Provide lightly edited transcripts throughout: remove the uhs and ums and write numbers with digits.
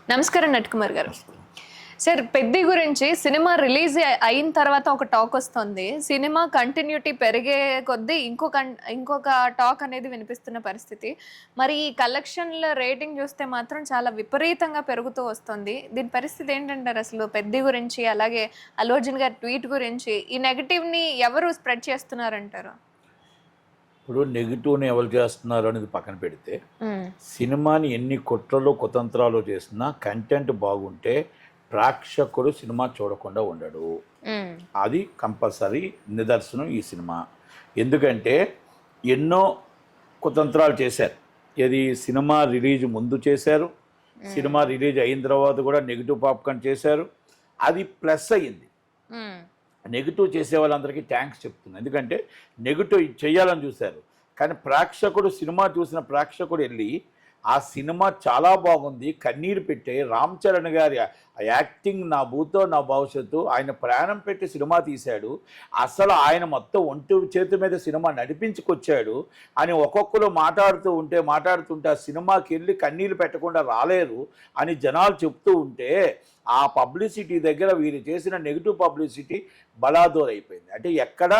నమస్కారం నట్కుమార్ గారు. సార్, 'పెద్ది' గురించి సినిమా రిలీజ్ అయిన తర్వాత ఒక టాక్ వస్తుంది. సినిమా కంటిన్యూటీ పెరిగే కొద్దీ ఇంకొక టాక్ అనేది వినిపిస్తున్న పరిస్థితి. మరి ఈ కలెక్షన్‌ల రేటింగ్ చూస్తే మాత్రం చాలా విపరీతంగా పెరుగుతూ వస్తుంది. దీని పరిస్థితి ఏంటంటారు అసలు? 'పెద్ది' గురించి, అలాగే అల్లు అర్జున్ గారి ట్వీట్ గురించి ఈ నెగెటివ్‌ని ఎవరు స్ప్రెడ్ చేస్తున్నారంటారు? ఇప్పుడు నెగిటివ్ని ఎవరు చేస్తున్నారు అనేది పక్కన పెడితే, హ్మ్. సినిమాని ఎన్ని కుట్రలు కుతంత్రాలు చేసినా కంటెంట్ బాగుంటే ప్రేక్షకుడు సినిమా చూడకుండా ఉండడు. హ్మ్. అది కంపల్సరీ నిదర్శనం ఈ సినిమా. ఎందుకంటే ఎన్నో కుతంత్రాలు చేశారు. ఇది సినిమా రిలీజ్ ముందు చేశారు, సినిమా రిలీజ్ అయిన తర్వాత కూడా నెగిటివ్ పాప్కార్న్ చేశారు. అది ప్లస్ అయ్యింది. హ్మ్. నెగిటివ్ చేసే వాళ్ళందరికీ థ్యాంక్స్ చెప్తున్నాను. ఎందుకంటే నెగిటివ్ చేయాలని చూశారు, కానీ ప్రేక్షకుడు సినిమా చూసిన ప్రేక్షకుడు వెళ్ళి ఆ సినిమా చాలా బాగుంది, కన్నీరు పెట్టే రామ్ చరణ్ గారి యాక్టింగ్ నా భూతో నా భవిష్యత్తు, ఆయన ప్రాణం పెట్టి సినిమా తీశాడు, అసలు ఆయన మొత్తం ఒంటి చేతి మీద సినిమా నడిపించుకొచ్చాడు అని ఒక్కొక్కరు మాట్లాడుతుంటే ఆ సినిమాకి వెళ్ళి కన్నీళ్ళు పెట్టకుండా రాలేరు అని జనాలు చెప్తూ ఉంటే ఆ పబ్లిసిటీ దగ్గర వీరు చేసిన నెగిటివ్ పబ్లిసిటీ బలాదూర్ అయిపోయింది. అంటే ఎక్కడ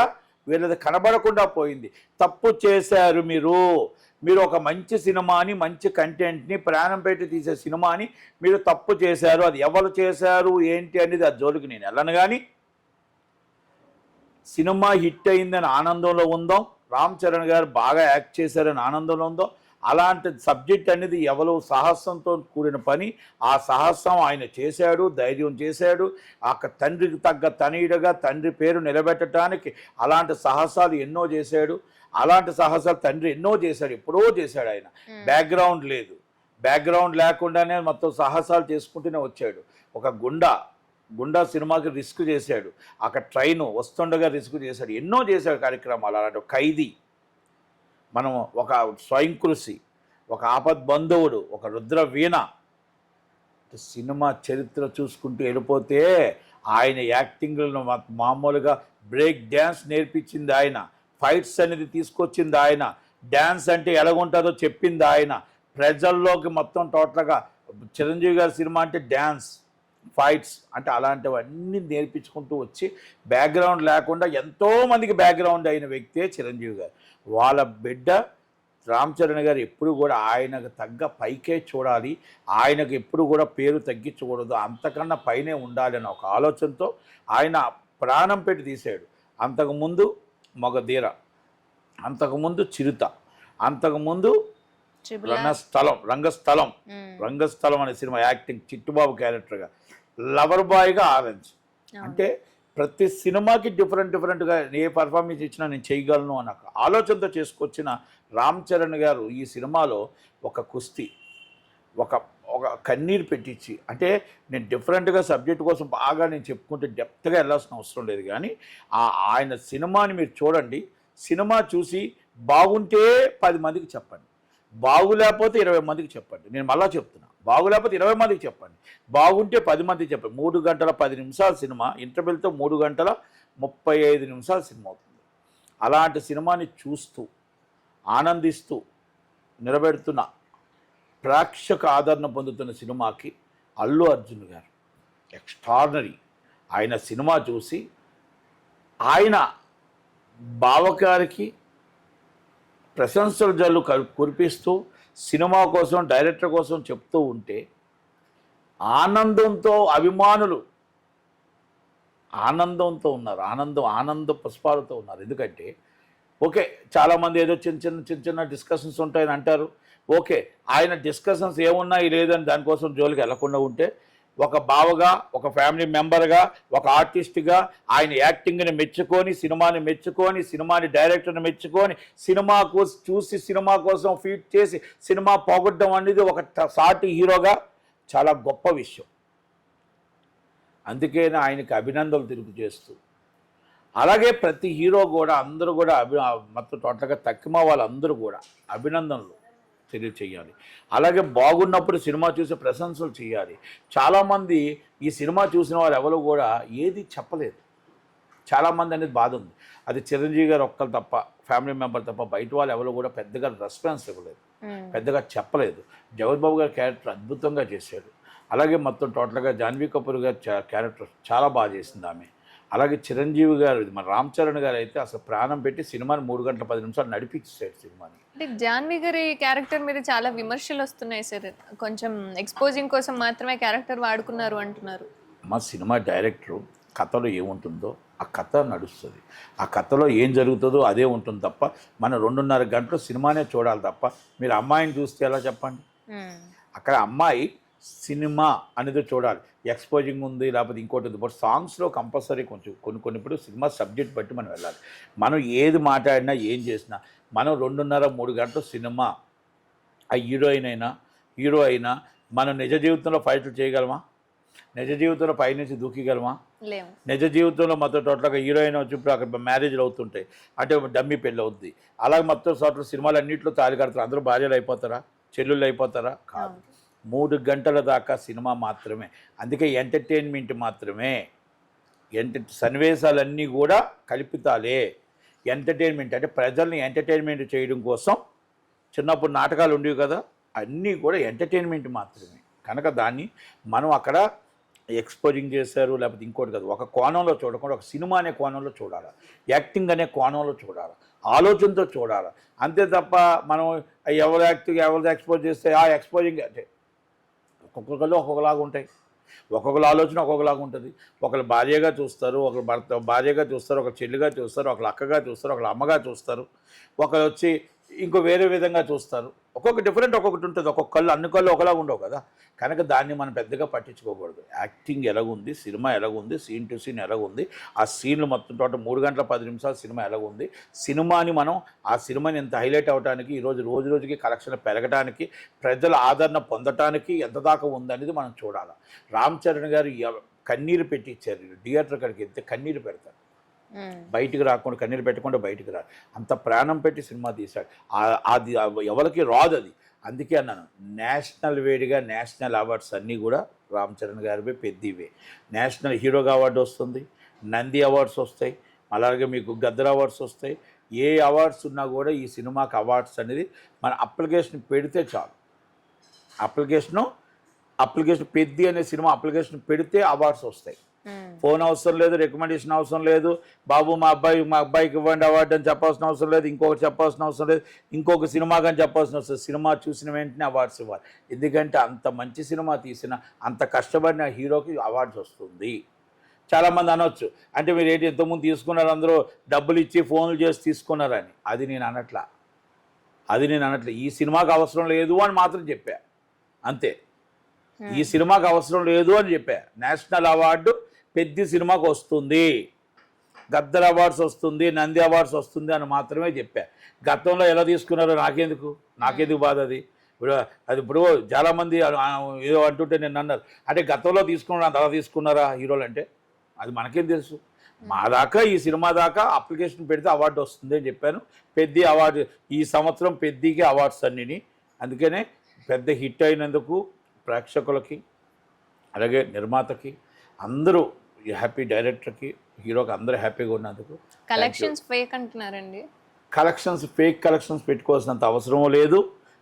వీళ్ళది కనబడకుండా పోయింది. తప్పు చేశారు మీరు ఒక మంచి సినిమాని, మంచి కంటెంట్ని, ప్రాణం పెట్టి తీసే సినిమాని మీరు తప్పు చేశారు. అది ఎవరు చేశారు ఏంటి అనేది ఆ జోలికి నేను వెళ్ళను. కానీ సినిమా హిట్ అయిందని ఆనందంలో ఉందాం, రామ్ చరణ్ గారు బాగా యాక్ట్ చేశారని ఆనందంలో ఉందాం. అలాంటి సబ్జెక్ట్ అనేది ఎవరు సాహసంతో కూడిన పని, ఆ సాహసం ఆయన చేశాడు, ధైర్యం చేశాడు. ఆ తండ్రికి తగ్గ తనయుడుగా తండ్రి పేరు నిలబెట్టడానికి అలాంటి సాహసాలు ఎన్నో చేశాడు. అలాంటి సాహసాలు తండ్రి ఎన్నో చేశాడు, ఎప్పుడో చేశాడు. ఆయన బ్యాక్గ్రౌండ్ లేదు, బ్యాక్గ్రౌండ్ లేకుండానే మొత్తం సాహసాలు చేసుకుంటూనే వచ్చాడు. ఒక గుండా సినిమాకి రిస్క్ చేశాడు, అక్కడ ట్రైన్ వస్తుండగా రిస్క్ చేశాడు, ఎన్నో చేశాడు కార్యక్రమాలు. అలాంటి ఖైదీ, మనం ఒక స్వయం కృషి, ఒక ఆపద్బంధువుడు, ఒక రుద్ర వీణ, సినిమా చరిత్ర చూసుకుంటూ వెళ్ళిపోతే ఆయన యాక్టింగ్లను మామూలుగా బ్రేక్ డ్యాన్స్ నేర్పించింది ఆయన, ఫైట్స్ అనేది తీసుకొచ్చింది ఆయన, డ్యాన్స్ అంటే ఎలాగుంటుందో చెప్పింది ఆయన, ప్రజల్లోకి మొత్తం టోటల్గా. చిరంజీవి గారి సినిమా అంటే డ్యాన్స్, ఫైట్స్ అంటే అలాంటివన్నీ నేర్పించుకుంటూ వచ్చి బ్యాక్గ్రౌండ్ లేకుండా ఎంతోమందికి బ్యాక్గ్రౌండ్ అయిన వ్యక్తే చిరంజీవి గారు. వాళ్ళ బిడ్డ రామ్ చరణ్ గారు ఎప్పుడు కూడా ఆయనకు తగ్గ పైకే చూడాలి, ఆయనకు ఎప్పుడు కూడా పేరు తగ్గించకూడదు, అంతకన్నా పైనే ఉండాలి అన్న ఒక ఆలోచనతో ఆయన ప్రాణం పెట్టి తీశాడు. అంతకుముందు మగధీర, అంతకుముందు చిరుత, అంతకుముందు రంగస్థలం అనే సినిమా యాక్టింగ్ చిట్టుబాబు క్యారెక్టర్గా, లవర్ బాయ్గా ఆరెంజ్. అంటే ప్రతి సినిమాకి డిఫరెంట్గా ఏ పర్ఫార్మెన్స్ ఇచ్చినా నేను చేయగలను అన్న ఆలోచనతో చేసుకొచ్చిన రామ్ చరణ్ గారు ఈ సినిమాలో ఒక కుస్తీ, ఒక కన్నీరు పెట్టించి, అంటే నేను డిఫరెంట్గా సబ్జెక్ట్ కోసం బాగా నేను చెప్పుకుంటే డెప్త్గా వెళ్ళాల్సిన అవసరం లేదు. కానీ ఆయన సినిమాని మీరు చూడండి, సినిమా చూసి బాగుంటే 10 మందికి చెప్పండి, బాగులేకపోతే 20 మందికి చెప్పండి. నేను మళ్ళా చెప్తున్నా, బాగులేకపోతే 20 మందికి చెప్పండి, బాగుంటే 10 మందికి చెప్పండి. 3 గంటల 10 నిమిషాల సినిమా, ఇంటర్వెల్తో 3 గంటల 35 నిమిషాల సినిమా అవుతుంది. అలాంటి సినిమాని చూస్తూ ఆనందిస్తూ నిలబెడుతున్న, ప్రేక్షక ఆదరణ పొందుతున్న సినిమాకి అల్లు అర్జున్ గారు ఎక్స్ట్రాడినరీ. ఆయన సినిమా చూసి ఆయన బావగారికి ప్రశంసల జల్లు కురిపిస్తూ సినిమా కోసం, డైరెక్టర్ కోసం చెప్తూ ఉంటే ఆనందంతో అభిమానులు ఆనందంతో ఉన్నారు, ఆనంద పుష్పాలతో ఉన్నారు. ఎందుకంటే ఓకే, చాలామంది ఏదో చిన్న డిస్కషన్స్ ఉంటాయని అంటారు. ఓకే, ఆయన డిస్కషన్స్ ఏమున్నాయి లేదని దానికోసం జోలికి వెళ్లకుండా ఉంటే, ఒక బావగా, ఒక ఫ్యామిలీ మెంబర్గా, ఒక ఆర్టిస్ట్గా ఆయన యాక్టింగ్ని మెచ్చుకొని, సినిమాని మెచ్చుకొని, సినిమాని డైరెక్టర్ని మెచ్చుకొని, సినిమా చూసి సినిమా కోసం ఫీట్ చేసి సినిమా పోగొట్టడం అనేది ఒక సాటి హీరోగా చాలా గొప్ప విషయం. అందుకే ఆయనకి అభినందనలు తెలియజేస్తూ, అలాగే ప్రతి హీరో కూడా అందరూ కూడా మొత్తం టోటల్గా తక్కువ వాళ్ళందరూ కూడా అభినందనలు తెలియచేయాలి. అలాగే బాగున్నప్పుడు సినిమా చూసి ప్రశంసలు చేయాలి. చాలామంది ఈ సినిమా చూసిన వాళ్ళు ఎవరు కూడా ఏది చెప్పలేదు, చాలామంది అనేది బాధ ఉంది. అది చిరంజీవి గారు ఒక్కరు తప్ప, ఫ్యామిలీ మెంబర్ తప్ప బయట వాళ్ళు ఎవరు కూడా పెద్దగా రెస్పాన్స్ ఇవ్వలేదు, పెద్దగా చెప్పలేదు. జగత్ బాబు గారి క్యారెక్టర్ అద్భుతంగా చేశాడు. అలాగే మొత్తం టోటల్గా జాన్వీ కపూర్ గారు క్యారెక్టర్ చాలా బాగా చేసింది ఆమె. అలాగే చిరంజీవి గారు, మన రామ్ చరణ్ గారు అయితే అసలు ప్రాణం పెట్టి సినిమాని 3 గంటల 10 నిమిషాలు నడిపించేసాడు సినిమాని. అంటే జాన్వి గారి క్యారెక్టర్ మీద చాలా విమర్శలు వస్తున్నాయి సార్. కొంచెం ఎక్స్పోజింగ్ కోసం మాత్రమే క్యారెక్టర్ వాడుకున్నారు అంటున్నారు. మా సినిమా డైరెక్టరు కథలో ఏముంటుందో ఆ కథ నడుస్తుంది, ఆ కథలో ఏం జరుగుతుందో అదే ఉంటుంది తప్ప మన 2.5 గంటలు సినిమానే చూడాలి తప్ప మీరు అమ్మాయిని చూస్తే ఎలా చెప్పండి. అక్కడ అమ్మాయి సినిమా అనేది చూడాలి, ఎక్స్పోజింగ్ ఉంది లేకపోతే ఇంకోటి ఉంది. బట్ సాంగ్స్లో కంపల్సరీ కొంచెం కొన్నిప్పుడు సినిమా సబ్జెక్ట్ బట్టి మనం వెళ్ళాలి. మనం ఏది మాట్లాడినా ఏం చేసినా మనం 2.5-3 గంటలు సినిమా ఆ హీరోయిన్ అయినా హీరో అయినా మనం నిజ జీవితంలో ఫైట్లు చేయగలమా? నిజ జీవితంలో పైనుంచి దూకిగలమా? నిజ జీవితంలో మొత్తం టోటల్గా హీరోయిన్ వచ్చి ఇప్పుడు అక్కడ మ్యారేజ్లు అవుతుంటాయి, అంటే డమ్మీ పెళ్ళి అవుద్ది. అలాగే మొత్తం చోట్ల సినిమాలు అన్నింటిలో తాళి కడతారు. అందరూ భార్యలు అయిపోతారా? చెల్లుళ్ళు అయిపోతారా? కాదు. 3 గంటల దాకా సినిమా మాత్రమే. అందుకే ఎంటర్టైన్మెంట్ మాత్రమే. సన్నివేశాలన్నీ కూడా కల్పితాలే. ఎంటర్టైన్మెంట్ అంటే ప్రజల్ని ఎంటర్టైన్మెంట్ చేయడం కోసం చిన్నప్పుడు నాటకాలు ఉండేవి కదా, అన్నీ కూడా ఎంటర్టైన్మెంట్ మాత్రమే. కనుక దాన్ని మనం అక్కడ ఎక్స్పోజింగ్ చేశారు లేకపోతే ఇంకోటి కాదు, ఒక కోణంలో చూడకుండా ఒక సినిమా అనే కోణంలో చూడాలి, యాక్టింగ్ అనే కోణంలో చూడాలి, ఆలోచనతో చూడాలి. అంతే తప్ప మనం ఎవరు ఎక్స్పోజ్ చేస్తే ఆ ఎక్స్పోజింగ్ అంటే ఒక్కొక్కళ్ళు ఒక్కొక్కలాగా ఉంటాయి. ఒక్కొక్కరు ఆలోచన ఒక్కొక్కలాగా ఉంటుంది. ఒకరు భార్యగా చూస్తారు, ఒకరు భర్త భార్యగా చూస్తారు, ఒకరు చెల్లిగా చూస్తారు, ఒకరు అక్కగా చూస్తారు, ఒకరు అమ్మగా చూస్తారు, ఒకరు వచ్చి ఇంకో వేరే విధంగా చూస్తారు. ఒక్కొక్క డిఫరెంట్ ఒక్కొక్కటి ఉంటుంది. ఒక్కొక్క కళ్ళు అన్ని కళ్ళు ఒకలాగా ఉండవు కదా. కనుక దాన్ని మనం పెద్దగా పట్టించుకోకూడదు. యాక్టింగ్ ఎలాగుంది, సినిమా ఎలాగుంది, సీన్ టు సీన్ ఎలాగుంది, ఆ సీన్లు మొత్తం తోట 3 గంటల 10 నిమిషాలు సినిమా ఎలాగుంది, సినిమాని మనం ఆ సినిమాని ఎంత హైలైట్ అవ్వడానికి రోజు రోజుకి కలెక్షన్ పెరగడానికి ప్రజల ఆదరణ పొందటానికి ఎంత దాకా ఉందనేది మనం చూడాలి. రామ్ చరణ్ గారు కన్నీరు పెట్టించారు. థియేటర్ కాడికి వెళ్తే కన్నీరు పెడతారు, బయటికి రాకుండా కన్నీరు పెట్టకుండా బయటికి రాదు. అంత ప్రాణం పెట్టి సినిమా తీశాడు. అది ఎవరికి రాదు అది. అందుకే అన్నాను, నేషనల్ వేడిగా నేషనల్ అవార్డ్స్ అన్నీ కూడా రామ్ చరణ్ గారివే పెద్దవే. నేషనల్ హీరోగా అవార్డు వస్తుంది, నంది అవార్డ్స్ వస్తాయి, అలాగే మీకు గద్దర్ అవార్డ్స్ వస్తాయి. ఏ అవార్డ్స్ ఉన్నా కూడా ఈ సినిమాకి అవార్డ్స్ అనేది మన అప్లికేషన్ పెడితే చాలు. అప్లికేషన్ పెద్ది అనే సినిమా అప్లికేషన్ పెడితే అవార్డ్స్ వస్తాయి. ఫోన్ అవసరం లేదు, రికమెండేషన్ అవసరం లేదు, బాబు మా అబ్బాయికి ఇవ్వండి అవార్డు అని చెప్పాల్సిన అవసరం లేదు, ఇంకొకటి చెప్పాల్సిన అవసరం లేదు, ఇంకొక సినిమా కానీ చెప్పాల్సిన అవసరం. సినిమా చూసిన వెంటనే అవార్డ్స్ ఇవ్వాలి. ఎందుకంటే అంత మంచి సినిమా తీసిన అంత కష్టపడిన హీరోకి అవార్డ్స్ వస్తుంది. చాలామంది అనొచ్చు, అంటే మీరు ఏంటి ఎంతోమంది తీసుకున్నారు, అందరూ డబ్బులు ఇచ్చి ఫోన్లు చేసి తీసుకున్నారని. అది నేను అనట్లా. ఈ సినిమాకి అవసరం లేదు అని మాత్రం చెప్పా, అంతే. ఈ సినిమాకి అవసరం లేదు అని చెప్పా. నేషనల్ అవార్డు పెద్ద సినిమాకి వస్తుంది, గద్దర్ అవార్డ్స్ వస్తుంది, నంది అవార్డ్స్ వస్తుంది అని మాత్రమే చెప్పా. గతంలో ఎలా తీసుకున్నారో నాకెందుకు బాధ అది. ఇప్పుడు చాలామంది ఏదో అంటుంటే నేను అన్నారు, అంటే గతంలో తీసుకున్నారు అలా తీసుకున్నారా హీరోలు అంటే, అది మనకేం తెలుసు. మా దాకా ఈ సినిమా దాకా అప్లికేషన్ పెడితే అవార్డు వస్తుంది అని చెప్పాను. పెద్ద అవార్డు ఈ సంవత్సరం పెద్దకి అవార్డ్స్ అన్నిని. అందుకనే పెద్ద హిట్ అయినందుకు ప్రేక్షకులకి అలాగే నిర్మాతకి అందరూ హ్యాపీ, డైరెక్టర్కి హీరోకి అందరూ హ్యాపీగా ఉన్నందుకు. కలెక్షన్స్ ఫేక్ అంటున్నారండి. ఫేక్ కలెక్షన్స్ పెట్టుకోవాల్సినంత అవసరం లేదు.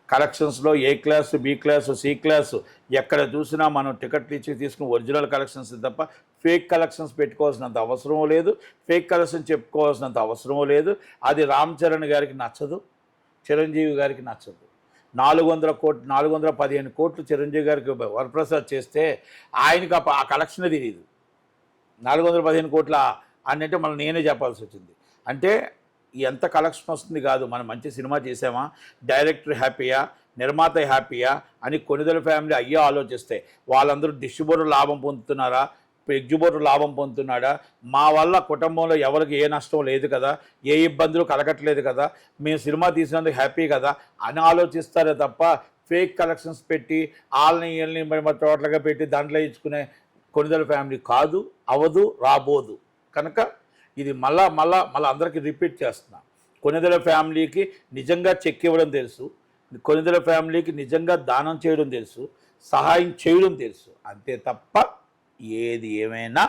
కలెక్షన్స్లో A class, B class, C class ఎక్కడ చూసినా మనం టికెట్లు ఇచ్చి తీసుకుని ఒరిజినల్ కలెక్షన్స్ తప్ప ఫేక్ కలెక్షన్స్ పెట్టుకోవాల్సినంత అవసరం లేదు. ఫేక్ కలెక్షన్ చెప్పుకోవాల్సినంత అవసరం లేదు. అది రామ్ చరణ్ గారికి నచ్చదు, చిరంజీవి గారికి నచ్చదు. 415 కోట్లు చిరంజీవి గారికి వరప్రసాద్ చేస్తే ఆయనకి ఆ కలెక్షనే తెలియదు. 415 కోట్ల అని అంటే మళ్ళీ నేనే చెప్పాల్సి వచ్చింది. అంటే ఎంత కలెక్షన్ వస్తుంది కాదు, మనం మంచి సినిమా చేసామా, డైరెక్టర్ హ్యాపీయా, నిర్మాత హ్యాపీయా అని కొనిదెల ఫ్యామిలీ అయ్యో ఆలోచిస్తే వాళ్ళందరూ డిస్ట్రిబ్యూటర్ లాభం పొందుతున్నారా, ఎగ్జిబ్యూటర్ లాభం పొందుతున్నాడా, మా వల్ల కుటుంబంలో ఎవరికి ఏ నష్టం లేదు కదా, ఏ ఇబ్బందులు కలగట్లేదు కదా, మేము సినిమా తీసినందుకు హ్యాపీ కదా అని ఆలోచిస్తారే తప్ప ఫేక్ కలెక్షన్స్ పెట్టి వీళ్ళని మరి టోటల్గా పెట్టి దాంట్లో ఇచ్చుకునే కొనిదెల ఫ్యామిలీ కాదు, అవదు, రాబోదు. కనుక ఇది మళ్ళా అందరికీ రిపీట్ చేస్తున్నా. కొనిదెల ఫ్యామిలీకి నిజంగా చెక్ ఇవ్వడం తెలుసు, కొనిదెల ఫ్యామిలీకి నిజంగా దానం చేయడం తెలుసు, సహాయం చేయడం తెలుసు. అంతే తప్ప ఏది ఏమైనా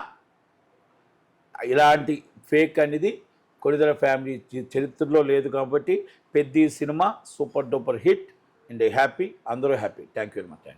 ఇలాంటి ఫేక్ అనేది కొనిదెల ఫ్యామిలీ చరిత్రలో లేదు. కాబట్టి పెద్ద cinema super duper hit and happy, అందరూ happy. Thank you very much.